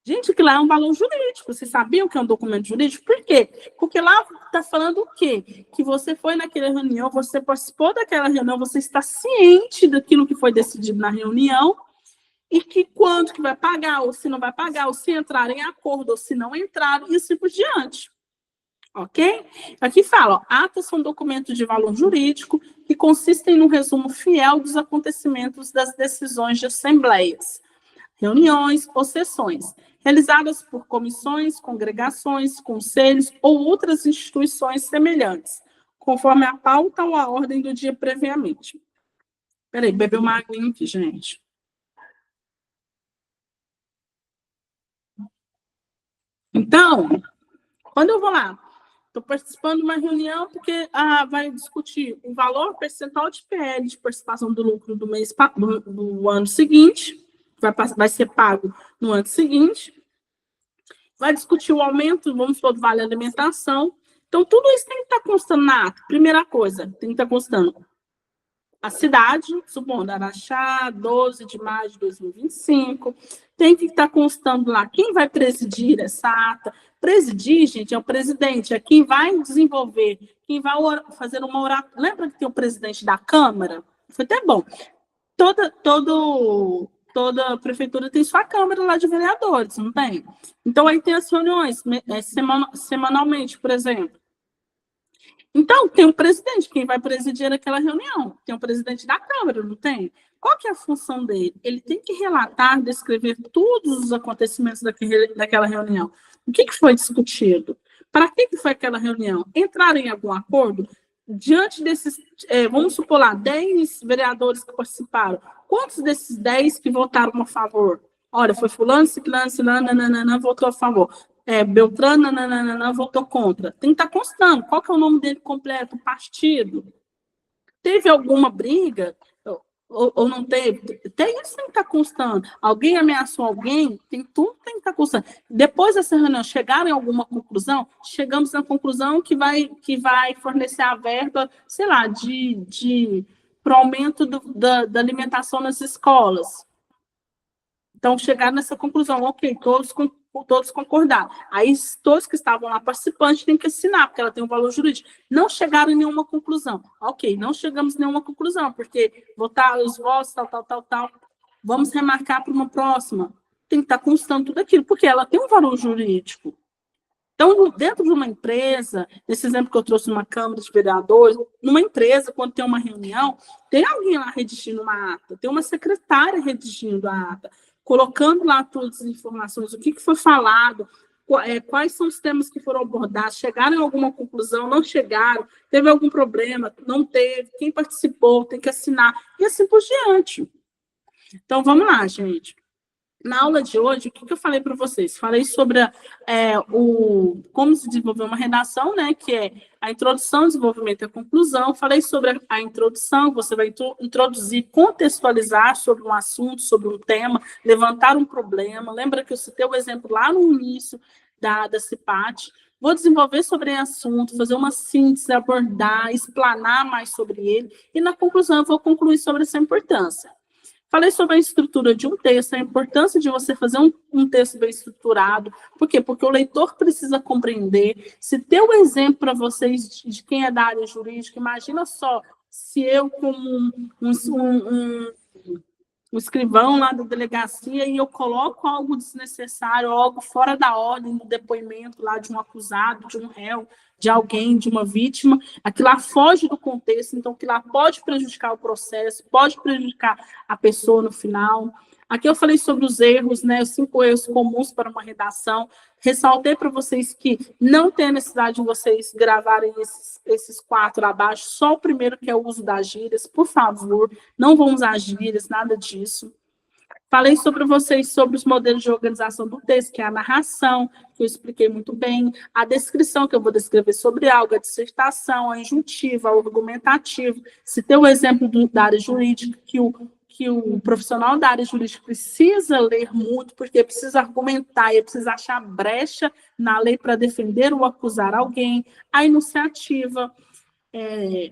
Gente, que lá é um valor jurídico. Vocês sabiam que é um documento jurídico? Por quê? Porque lá está falando o quê? Que você foi naquela reunião, você participou daquela reunião, você está ciente daquilo que foi decidido na reunião e que quanto que vai pagar, ou se não vai pagar, ou se entrar em acordo, ou se não entrar, e assim por diante. Ok? Aqui fala, ó, atas são documentos de valor jurídico que consistem no resumo fiel dos acontecimentos das decisões de assembleias, reuniões ou sessões, realizadas por comissões, congregações, conselhos ou outras instituições semelhantes, conforme a pauta ou a ordem do dia previamente. Peraí, bebeu uma aguinha aqui, gente. Então, quando eu vou lá, estou participando de uma reunião porque vai discutir o valor percentual de PL de participação do lucro do mês do ano seguinte, vai ser pago no ano seguinte, vai discutir o aumento, vamos supor, do vale alimentação. Então, tudo isso tem que estar constando na ata. Primeira coisa, tem que estar constando a cidade, supondo Araxá, 12 de maio de 2025, tem que estar constando lá quem vai presidir essa ata. Presidir, gente, é o presidente, é quem vai desenvolver, quem vai fazer uma oratória. Lembra que tem o presidente da Câmara? Foi até bom. Toda prefeitura tem sua Câmara lá de vereadores, não tem? Então, aí tem as reuniões semanalmente, por exemplo. Então, tem um presidente, quem vai presidir aquela reunião. Tem um presidente da Câmara, não tem? Qual que é a função dele? Ele tem que relatar, descrever todos os acontecimentos daquela reunião. O que foi discutido? Para que foi aquela reunião? Entraram em algum acordo? Diante desses, vamos supor lá, 10 vereadores que participaram, quantos desses 10 que votaram a favor? Olha, foi fulano, ciclano, nananana, votou a favor. Beltrano, nananana, votou contra. Tem que estar constando. Qual que é o nome dele completo? Partido. Teve alguma briga? Ou não teve? Tem isso, tem que estar constando. Alguém ameaçou alguém? Tudo tem que estar constando. Depois dessa reunião, chegaram em alguma conclusão? Chegamos na conclusão que vai fornecer a verba, sei lá, para o aumento da alimentação nas escolas. Então, chegaram nessa conclusão, ok, todos concordaram. Aí, todos que estavam lá participantes têm que assinar, porque ela tem um valor jurídico. Não chegaram em nenhuma conclusão. Ok, não chegamos em nenhuma conclusão, porque votar os votos, tal. Vamos remarcar para uma próxima. Tem que estar constando tudo aquilo, porque ela tem um valor jurídico. Então, dentro de uma empresa, nesse exemplo que eu trouxe numa Câmara de Vereadores, numa empresa, quando tem uma reunião, tem alguém lá redigindo uma ata, tem uma secretária redigindo a ata, colocando lá todas as informações, o que foi falado, quais são os temas que foram abordados, chegaram em alguma conclusão, não chegaram, teve algum problema, não teve, quem participou tem que assinar, e assim por diante. Então, vamos lá, gente. Na aula de hoje, o que eu falei para vocês? Falei sobre como se desenvolver uma redação, né, que é a introdução, desenvolvimento e a conclusão. Falei sobre a introdução, você vai introduzir, contextualizar sobre um assunto, sobre um tema, levantar um problema. Lembra que eu citei o exemplo lá no início da CIPAT. Vou desenvolver sobre o assunto, fazer uma síntese, abordar, explanar mais sobre ele. E na conclusão, eu vou concluir sobre essa importância. Falei sobre a estrutura de um texto, a importância de você fazer um texto bem estruturado. Por quê? Porque o leitor precisa compreender. Se ter um exemplo para vocês de quem é da área jurídica, imagina só se eu, como um escrivão lá da delegacia, e eu coloco algo desnecessário, algo fora da ordem do depoimento lá de um acusado, de um réu, de alguém, de uma vítima, aquilo lá foge do contexto, então aquilo lá pode prejudicar o processo, pode prejudicar a pessoa no final. Aqui eu falei sobre os erros, né, os 5 erros comuns para uma redação. Ressaltei para vocês que não tem a necessidade de vocês gravarem esses 4 abaixo, só o primeiro, que é o uso das gírias. Por favor, não vão usar gírias, nada disso. Falei sobre vocês sobre os modelos de organização do texto, que é a narração, que eu expliquei muito bem, a descrição, que eu vou descrever sobre algo, a dissertação, a injuntiva, o argumentativo. Se tem o exemplo da área jurídica, que o profissional da área jurídica precisa ler muito, porque precisa argumentar e precisa achar brecha na lei para defender ou acusar alguém, a enunciativa.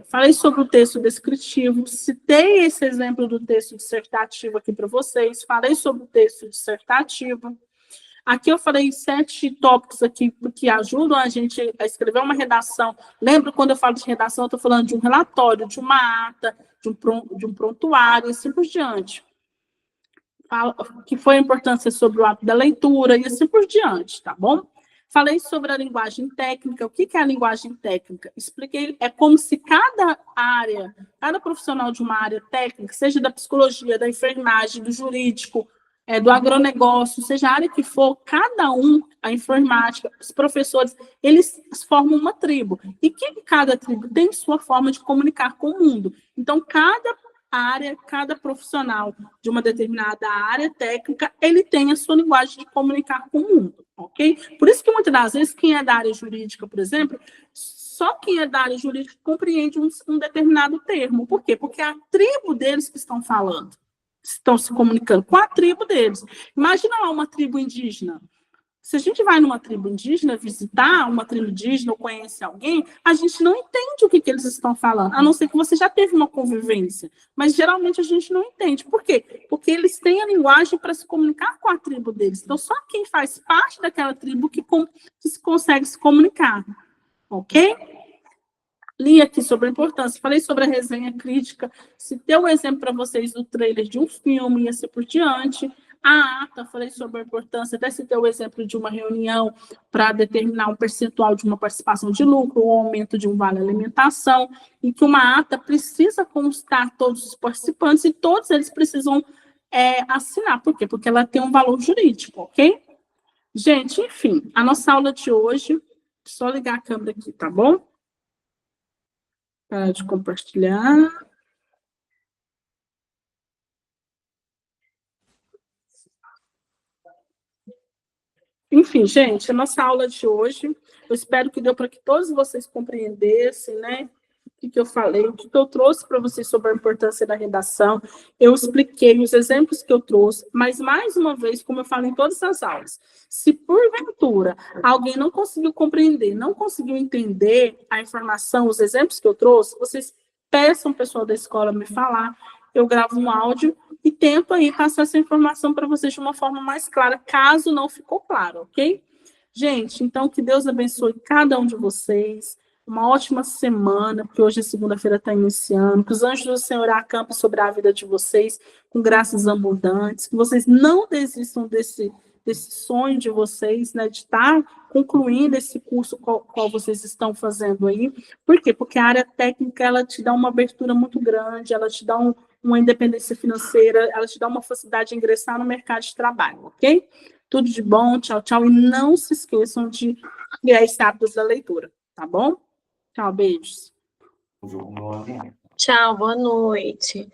Falei sobre o texto descritivo, citei esse exemplo do texto dissertativo aqui para vocês, falei sobre o texto dissertativo, Aqui eu falei 7 tópicos aqui que ajudam a gente a escrever uma redação. Lembra quando eu falo de redação, eu estou falando de um relatório, de uma ata, de um prontuário, e assim por diante. Que foi a importância sobre o ato da leitura, e assim por diante, tá bom? Falei sobre a linguagem técnica. O que é a linguagem técnica? Expliquei, é como se cada área, cada profissional de uma área técnica, seja da psicologia, da enfermagem, do jurídico, do agronegócio, seja a área que for, cada um, a informática, os professores, eles formam uma tribo. E que cada tribo tem sua forma de comunicar com o mundo. Então, cada área, cada profissional de uma determinada área técnica, ele tem a sua linguagem de comunicar com o mundo, ok? Por isso que muitas das vezes quem é da área jurídica, por exemplo, só quem é da área jurídica compreende um determinado termo. Por quê? Porque é a tribo deles que estão falando, estão se comunicando com a tribo deles. Imagina lá uma tribo indígena. Se a gente vai numa tribo indígena, visitar uma tribo indígena ou conhece alguém, a gente não entende o que eles estão falando, a não ser que você já teve uma convivência. Mas, geralmente, a gente não entende. Por quê? Porque eles têm a linguagem para se comunicar com a tribo deles. Então, só quem faz parte daquela tribo que consegue se comunicar. Ok? Li aqui sobre a importância, falei sobre a resenha crítica, citei um exemplo para vocês do trailer de um filme e assim por diante. A ata, falei sobre a importância, até citei o exemplo de uma reunião para determinar um percentual de uma participação de lucro, ou aumento de um vale alimentação, e que uma ata precisa constar todos os participantes e todos eles precisam assinar. Por quê? Porque ela tem um valor jurídico, ok? Gente, enfim, a nossa aula de hoje, só ligar a câmera aqui, tá bom? Parar de compartilhar. Enfim, gente, a nossa aula de hoje, eu espero que deu para que todos vocês compreendessem, né? O que eu falei, o que eu trouxe para vocês sobre a importância da redação. Eu expliquei os exemplos que eu trouxe, mas, mais uma vez, como eu falo em todas as aulas, se porventura alguém não conseguiu compreender, não conseguiu entender a informação, os exemplos que eu trouxe, vocês peçam o pessoal da escola me falar, eu gravo um áudio e tento aí passar essa informação para vocês de uma forma mais clara, caso não ficou claro, ok? Gente, então que Deus abençoe cada um de vocês, uma ótima semana, porque hoje a segunda-feira está iniciando, que os anjos do Senhor acampem sobre a vida de vocês com graças abundantes, que vocês não desistam desse sonho de vocês, né, de estar concluindo esse curso qual vocês estão fazendo aí. Por quê? Porque a área técnica, ela te dá uma abertura muito grande, ela te dá uma independência financeira, ela te dá uma facilidade de ingressar no mercado de trabalho, ok? Tudo de bom, tchau, tchau. E não se esqueçam de criar esse hábito da leitura, tá bom? Tchau, beijos. Tchau, boa noite.